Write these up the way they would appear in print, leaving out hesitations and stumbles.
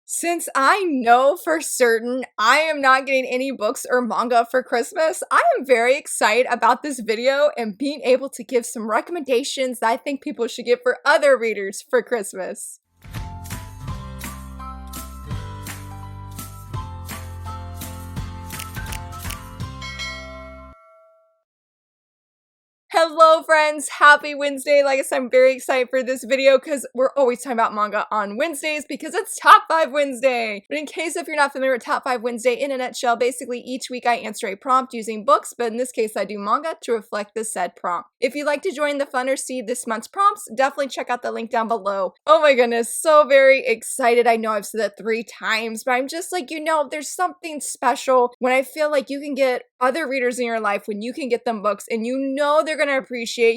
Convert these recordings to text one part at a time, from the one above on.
Since I know for certain I am not getting any books or manga for Christmas, I am very excited about this video and being able to give some recommendations that I think people should get for other readers for Christmas. Hello friends, happy Wednesday. Like I said, I'm very excited for this video because we're always talking about manga on Wednesdays because it's Top 5 Wednesday. But in case if you're not familiar with Top 5 Wednesday, in a nutshell, basically each week I answer a prompt using books, but in this case I do manga to reflect the said prompt. If you'd like to join the fun or see this month's prompts, definitely check out the link down below. Oh my goodness, so very excited. I know I've said that 3 times, but I'm just like, there's something special when I feel like you can get other readers in your life when you can get them books and they're going to appreciate,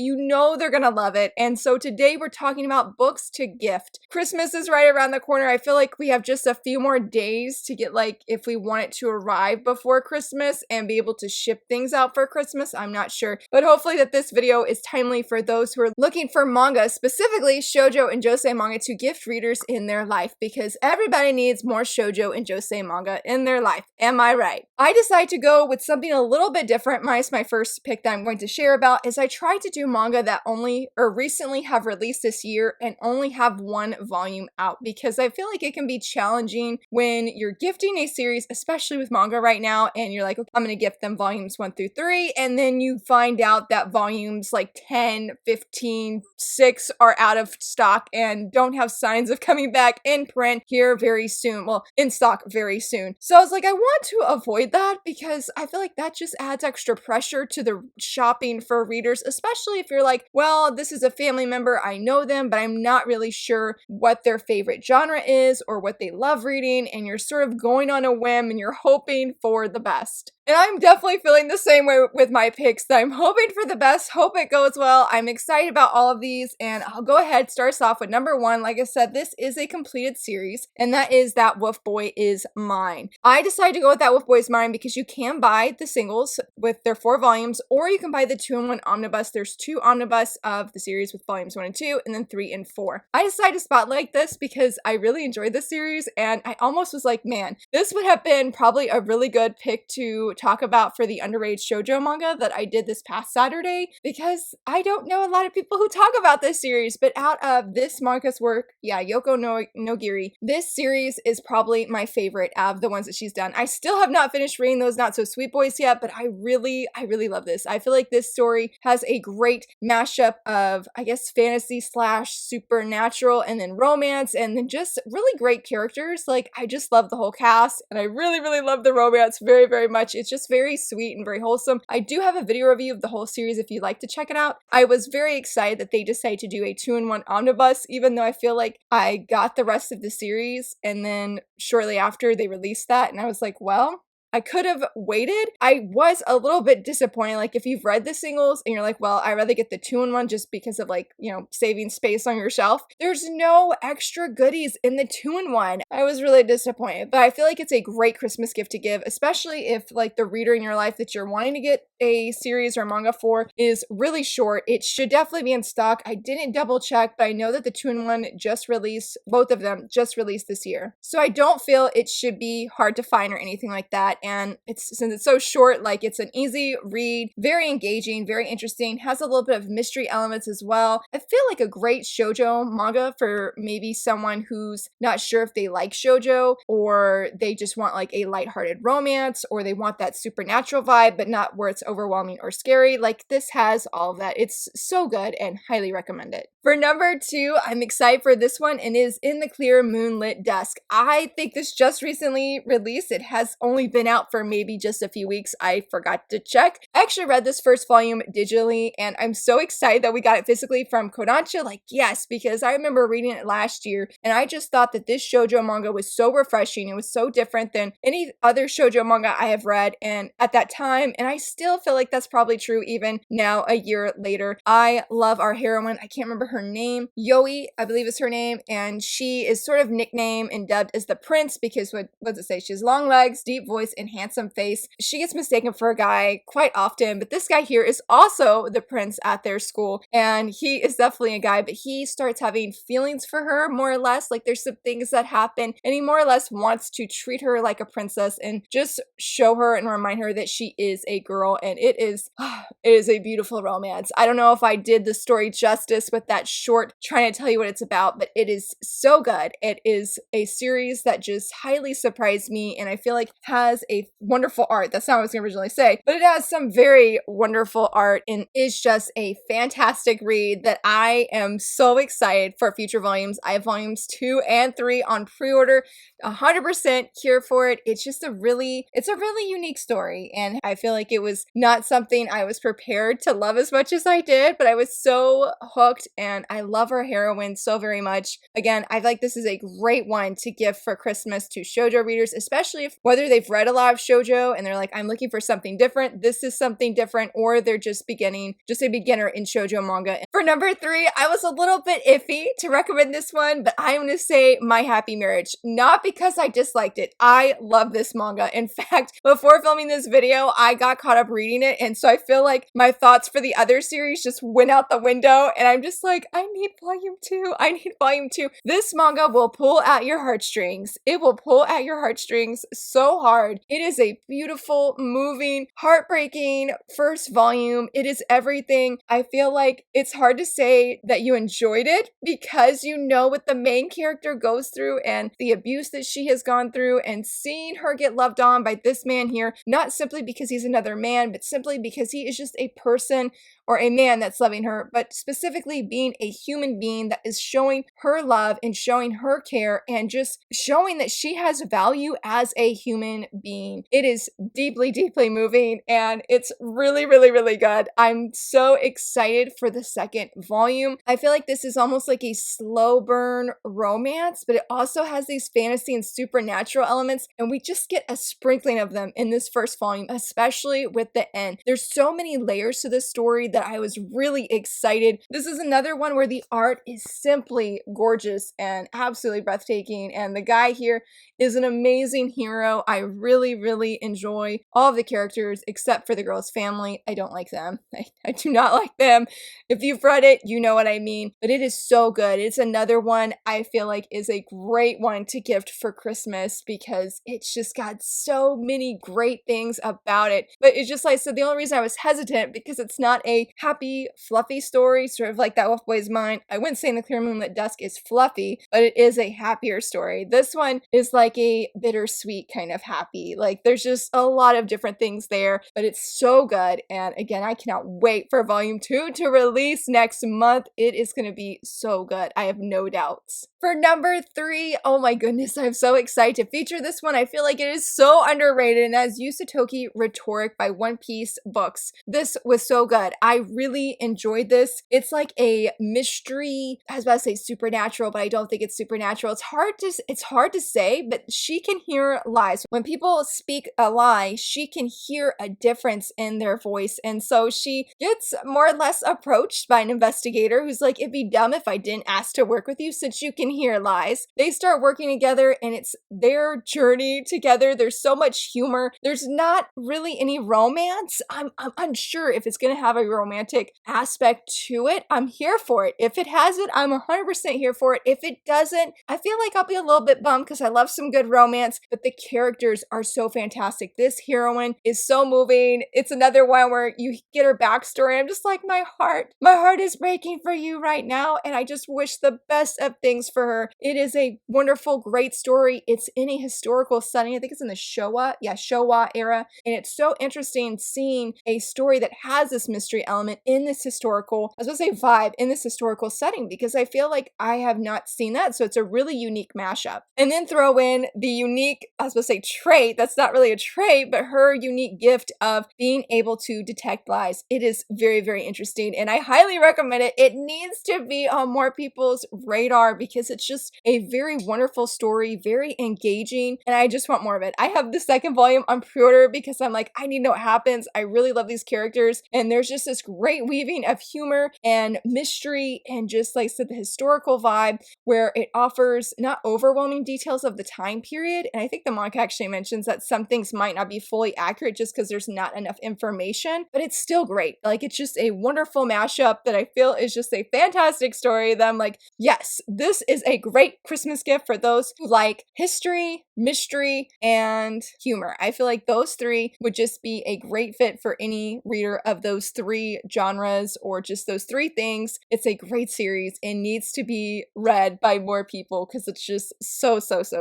they're going to love it. And so today we're talking about books to gift. Christmas is right around the corner. I feel like we have just a few more days to get, like, if we want it to arrive before Christmas and be able to ship things out for Christmas. I'm not sure, but hopefully that this video is timely for those who are looking for manga, specifically shoujo and josei manga, to gift readers in their life, because everybody needs more shoujo and josei manga in their life. Am I right? I decided to go with something a little bit different. My first pick that I'm going to share about is I tried to do manga that recently have released this year and only have 1 volume out, because I feel like it can be challenging when you're gifting a series, especially with manga right now, and you're like, okay, I'm going to gift them volumes 1 through 3, and then you find out that volumes like 10, 15, 6 are out of stock and don't have signs of coming back in print here very soon. Well, in stock very soon. So I was like, I want to avoid that because I feel like that just adds extra pressure to the shopping for readers, especially if you're like, well, this is a family member, I know them, but I'm not really sure what their favorite genre is or what they love reading, and you're sort of going on a whim and you're hoping for the best. And I'm definitely feeling the same way with my picks, that I'm hoping for the best, hope it goes well. I'm excited about all of these, and I'll go ahead, start us off with number 1. Like I said, this is a completed series, and that is That Wolf Boy Is Mine. I decided to go with That Wolf Boy Is Mine because you can buy the singles with their 4 volumes, or you can buy the 2-in-1 omnibus. There's 2 omnibus of the series with volumes 1 and 2, and then 3 and 4. I decided to spotlight this because I really enjoyed this series, and I almost was like, man, this would have been probably a really good pick to talk about for the underrated shoujo manga that I did this past Saturday, because I don't know a lot of people who talk about this series. But out of this manga's work, Yoko no Giri, this series is probably my favorite of the ones that she's done. I still have not finished reading those Not So Sweet Boys yet, but I really love this. I feel like this story has a great mashup of, I guess, fantasy / supernatural, and then romance, and then just really great characters. Like, I just love the whole cast, and I really love the romance very much. It's just very sweet and very wholesome. I do have a video review of the whole series if you'd like to check it out. I was very excited that they decided to do a 2-in-1 omnibus, even though I feel like I got the rest of the series, and then shortly after they released that, and I was like, well, I could have waited. I was a little bit disappointed. Like, if you've read the singles and you're like, well, I'd rather get the 2-in-1 just because of, like, saving space on your shelf, there's no extra goodies in the 2-in-1. I was really disappointed, but I feel like it's a great Christmas gift to give, especially if, like, the reader in your life that you're wanting to get a series or manga for is really short. It should definitely be in stock. I didn't double check, but I know that the 2-in-1 just released, both of them just released this year. So I don't feel it should be hard to find or anything like that. And since it's so short, like, it's an easy read, very engaging, very interesting, has a little bit of mystery elements as well. I feel like a great shoujo manga for maybe someone who's not sure if they like shoujo, or they just want like a lighthearted romance, or they want that supernatural vibe but not where it's overwhelming or scary. Like, this has all of that. It's so good and highly recommend it. For number 2, I'm excited for this one, and is In the Clear Moonlit Dusk. I think this just recently released. It has only been out for maybe just a few weeks. I forgot to check. I actually read this first volume digitally, and I'm so excited that we got it physically from Kodansha. Like, yes, because I remember reading it last year, and I just thought that this shoujo manga was so refreshing. It was so different than any other shoujo manga I have read, and at that time, and I still feel like that's probably true even now, a year later. I love our heroine. I can't remember her name. Yoi, I believe is her name, and she is sort of nicknamed and dubbed as the prince because what does it say? She has long legs, deep voice, and handsome face. She gets mistaken for a guy quite often, but this guy here is also the prince at their school, and he is definitely a guy, but he starts having feelings for her, more or less. Like, there's some things that happen, and he more or less wants to treat her like a princess and just show her and remind her that she is a girl, and it is a beautiful romance. I don't know if I did the story justice with that short trying to tell you what it's about, but it is so good. It is a series that just highly surprised me, and I feel like has a wonderful art. That's not what I was going to originally say, but it has some very wonderful art and is just a fantastic read that I am so excited for future volumes. I have volumes 2 and 3 on pre-order, 100% here for it. It's a really unique story, and I feel like it was not something I was prepared to love as much as I did, but I was so hooked, and I love our heroine so very much. Again, I feel like this is a great one to give for Christmas to shoujo readers, especially if whether they've read a lot of shoujo and they're like, I'm looking for something different, this is something different, or they're just a beginner in shoujo manga. For number 3, I was a little bit iffy to recommend this one, but I'm going to say My Happy Marriage. Not because I disliked it. I love this manga. In fact, before filming this video, I got caught up reading it, and so I feel like my thoughts for the other series just went out the window, and I'm just like, I need volume 2. I need volume 2. This manga will pull at your heartstrings. It will pull at your heartstrings so hard. It is a beautiful, moving, heartbreaking first volume. It is everything. I feel like it's hard to say that you enjoyed it because you know what the main character goes through and the abuse that she has gone through, and seeing her get loved on by this man here, not simply because he's another man, but simply because he is just a person or a man that's loving her, but specifically being a human being that is showing her love and showing her care and just showing that she has value as a human being. It is deeply, deeply moving, and it's really, really, really good. I'm so excited for the second volume. I feel like this is almost like a slow burn romance, but it also has these fantasy and supernatural elements, and we just get a sprinkling of them in this first volume, especially with the end. There's so many layers to this story that I was really excited. This is another one where the art is simply gorgeous and absolutely breathtaking, and the guy here is an amazing hero. I really, really enjoy all of the characters except for the girl's family. I don't like them. I do not like them. If you've read it, you know what I mean, but it is so good. It's another one I feel like is a great one to gift for Christmas because it's just got so many great things about it. But it's just like, so the only reason I was hesitant because it's not a happy, fluffy story, sort of like that Wolf Boy's Mind. I wouldn't say In the Clear Moonlit Dusk is fluffy, but it is a happier story. This one is like a bittersweet kind of happy. Like, there's just a lot of different things there, but it's so good. And again, I cannot wait for volume 2 to release next month. It is going to be so good. I have no doubts. For number 3, oh my goodness, I'm so excited to feature this one. I feel like it is so underrated, and as Yusatoki Rhetoric by One Piece Books. This was so good. I really enjoyed this. It's like a mystery. I was about to say supernatural, but I don't think it's supernatural. It's hard to say, but she can hear lies. When people speak a lie, she can hear a difference in their voice, and so she gets more or less approached by an investigator who's like, it'd be dumb if I didn't ask to work with you since you can hear lies. They start working together, and it's their journey together. There's so much humor. There's not really any romance. I'm unsure if it's going to have a romantic aspect to it. I'm here for it. If it has it, I'm 100% here for it. If it doesn't, I feel like I'll be a little bit bummed because I love some good romance, but the characters are so fantastic. This heroine is so moving. It's another one where you get her backstory. I'm just like, my heart is breaking for you right now, and I just wish the best of things for her. It is a wonderful, great story. It's in a historical setting. I think it's in the Showa era, and it's so interesting seeing a story that has this mystery element in this historical, I was going to say vibe, in this historical setting, because I feel like I have not seen that, so it's a really unique mashup. And then throw in the unique, I was going to say trait, that's not really a trait, but her unique gift of being able to detect lies. It is very, very interesting, and I highly recommend it. It needs to be on more people's radar because it's just a very wonderful story, very engaging, and I just want more of it. I have the second volume on pre-order because I'm like, I need to know what happens. I really love these characters, and there's just this great weaving of humor and mystery and just like I said, the historical vibe where it offers not overwhelming details of the time period, and I think the manga actually mentions that some things might not be fully accurate just because there's not enough information, but it's still great. Like, it's just a wonderful mashup that I feel is just a fantastic story that I'm like, yes, this is a great Christmas gift for those who like history, mystery, and humor. I feel like those three would just be a great fit for any reader of those three genres or just those three things. It's a great series and needs to be read by more people because it's just so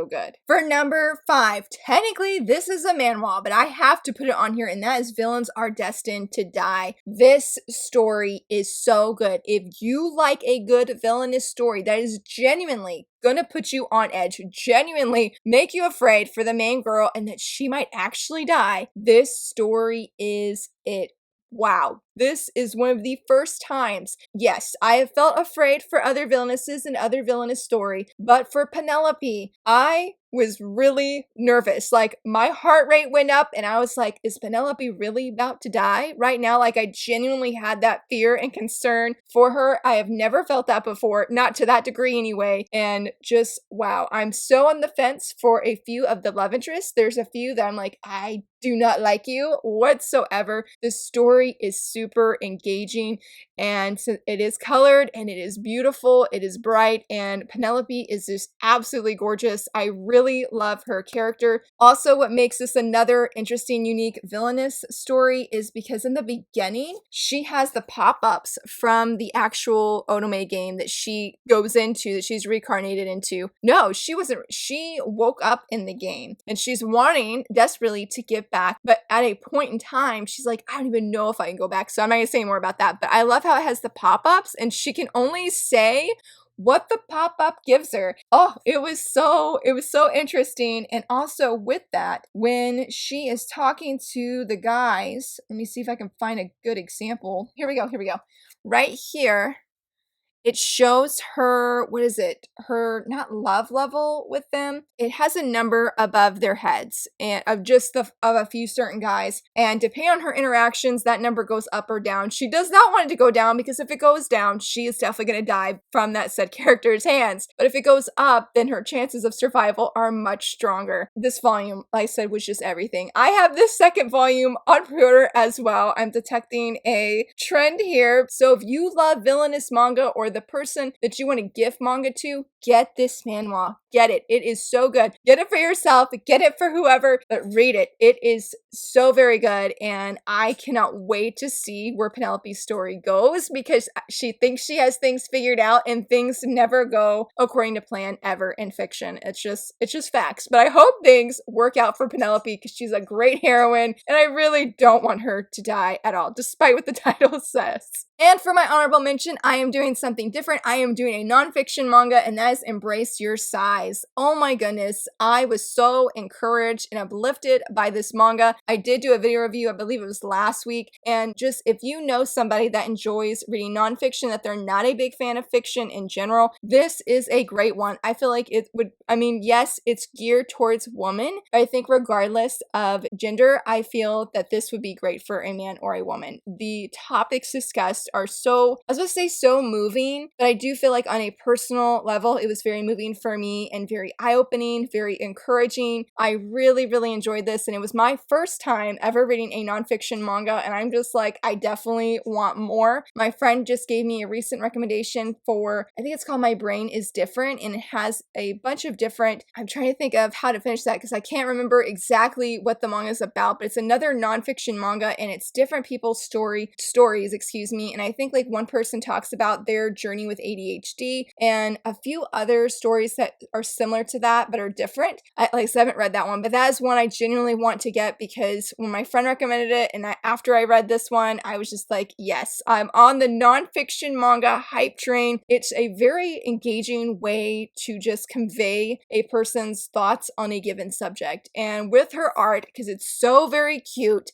good. For number 5, technically this is a manhwa, but I have to put it on here, and that is Villains Are Destined to Die. This story is so good. If you like a good villainous story that is genuinely gonna put you on edge, genuinely make you afraid for the main girl and that she might actually die, this story is it. Wow. This is one of the first times, yes, I have felt afraid for other villainesses and other villainous story, but for Penelope, I was really nervous. Like, my heart rate went up and I was like, is Penelope really about to die right now? Like, I genuinely had that fear and concern for her. I have never felt that before, not to that degree anyway. And just, wow, I'm so on the fence for a few of the love interests. There's a few that I'm like, I do not like you whatsoever. The story is super engaging, and so it is colored and it is beautiful, it is bright, and Penelope is just absolutely gorgeous. I really love her character. Also, what makes this another interesting, unique villainous story is because in the beginning, she has the pop-ups from the actual Otome game that she goes into, that she's reincarnated into. No, she wasn't. She woke up in the game and she's wanting desperately to give back, but at a point in time, she's like, I don't even know if I can go back. So I'm not gonna say more about that, but I love how it has the pop-ups and she can only say what the pop-up gives her. Oh, it was so interesting. And also with that, when she is talking to the guys, let me see if I can find a good example. Here we go. Right here, it shows her, what is it? Her, not love level with them. It has a number above their heads and of a few certain guys. And depending on her interactions, that number goes up or down. She does not want it to go down because if it goes down, she is definitely going to die from that said character's hands. But if it goes up, then her chances of survival are much stronger. This volume, like I said, was just everything. I have this second volume on pre-order as well. I'm detecting a trend here. So if you love villainous manga or the person that you want to gift manga to, get this manhwa. Get it. It is so good. Get it for yourself. Get it for whoever, but read it. It is so very good, and I cannot wait to see where Penelope's story goes because she thinks she has things figured out, and things never go according to plan ever in fiction. It's just facts. But I hope things work out for Penelope because she's a great heroine, and I really don't want her to die at all, despite what the title says. And for my honorable mention, I am doing something different. I am doing a nonfiction manga, and that is Embrace Your Size. Oh my goodness, I was so encouraged and uplifted by this manga. I did do a video review, I believe it was last week, and just if you know somebody that enjoys reading nonfiction, that they're not a big fan of fiction in general, this is a great one. I feel like it would, yes, it's geared towards women, but I think regardless of gender, I feel that this would be great for a man or a woman. The topics discussed are so moving, but I do feel like on a personal level, it was very moving for me and very eye-opening, very encouraging. I really enjoyed this, and it was my first time ever reading a nonfiction manga, and I'm just like, I definitely want more. My friend just gave me a recent recommendation for, I think it's called My Brain is Different, and it has a bunch of different, I'm trying to think of how to finish that because I can't remember exactly what the manga is about, but it's another nonfiction manga, and it's different people's stories, and I think like one person talks about their journey with ADHD and a few other stories that are similar to that but are different. I haven't read that one, but that is one I genuinely want to get because when my friend recommended it and after I read this one, I was just like, yes, I'm on the nonfiction manga hype train. It's a very engaging way to just convey a person's thoughts on a given subject. And with her art, because it's so very cute,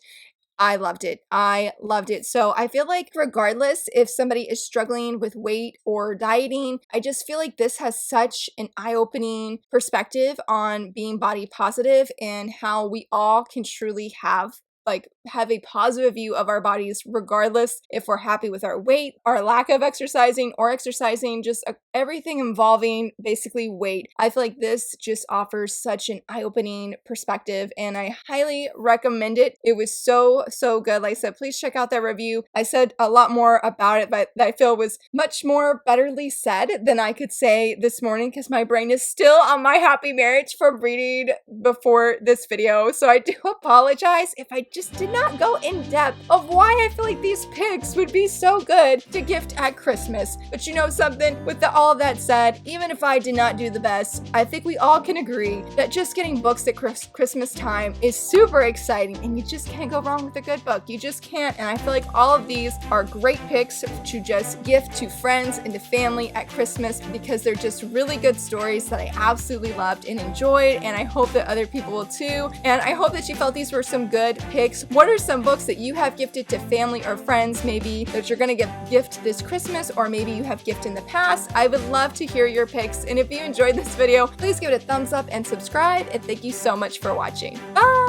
I loved it. So I feel like regardless if somebody is struggling with weight or dieting, I just feel like this has such an eye-opening perspective on being body positive and how we all can truly have like have a positive view of our bodies regardless if we're happy with our weight, our lack of exercising or exercising, just everything involving basically weight. I feel like this just offers such an eye-opening perspective and I highly recommend it. It was so good. Like I said, please check out that review. I said a lot more about it, but I feel was much more betterly said than I could say this morning because my brain is still on my happy marriage from reading before this video. So I do apologize if I just did not go in depth of why I feel like these picks would be so good to gift at Christmas. But you know something, with all of that said, even if I did not do the best, I think we all can agree that just getting books at Christmas time is super exciting and you just can't go wrong with a good book. You just can't. And I feel like all of these are great picks to just gift to friends and to family at Christmas because they're just really good stories that I absolutely loved and enjoyed, and I hope that other people will too. And I hope that you felt these were some good picks. What are some books that you have gifted to family or friends maybe that you're going to gift this Christmas, or maybe you have gifted in the past? I would love to hear your picks, and if you enjoyed this video, please give it a thumbs up and subscribe, and thank you so much for watching. Bye!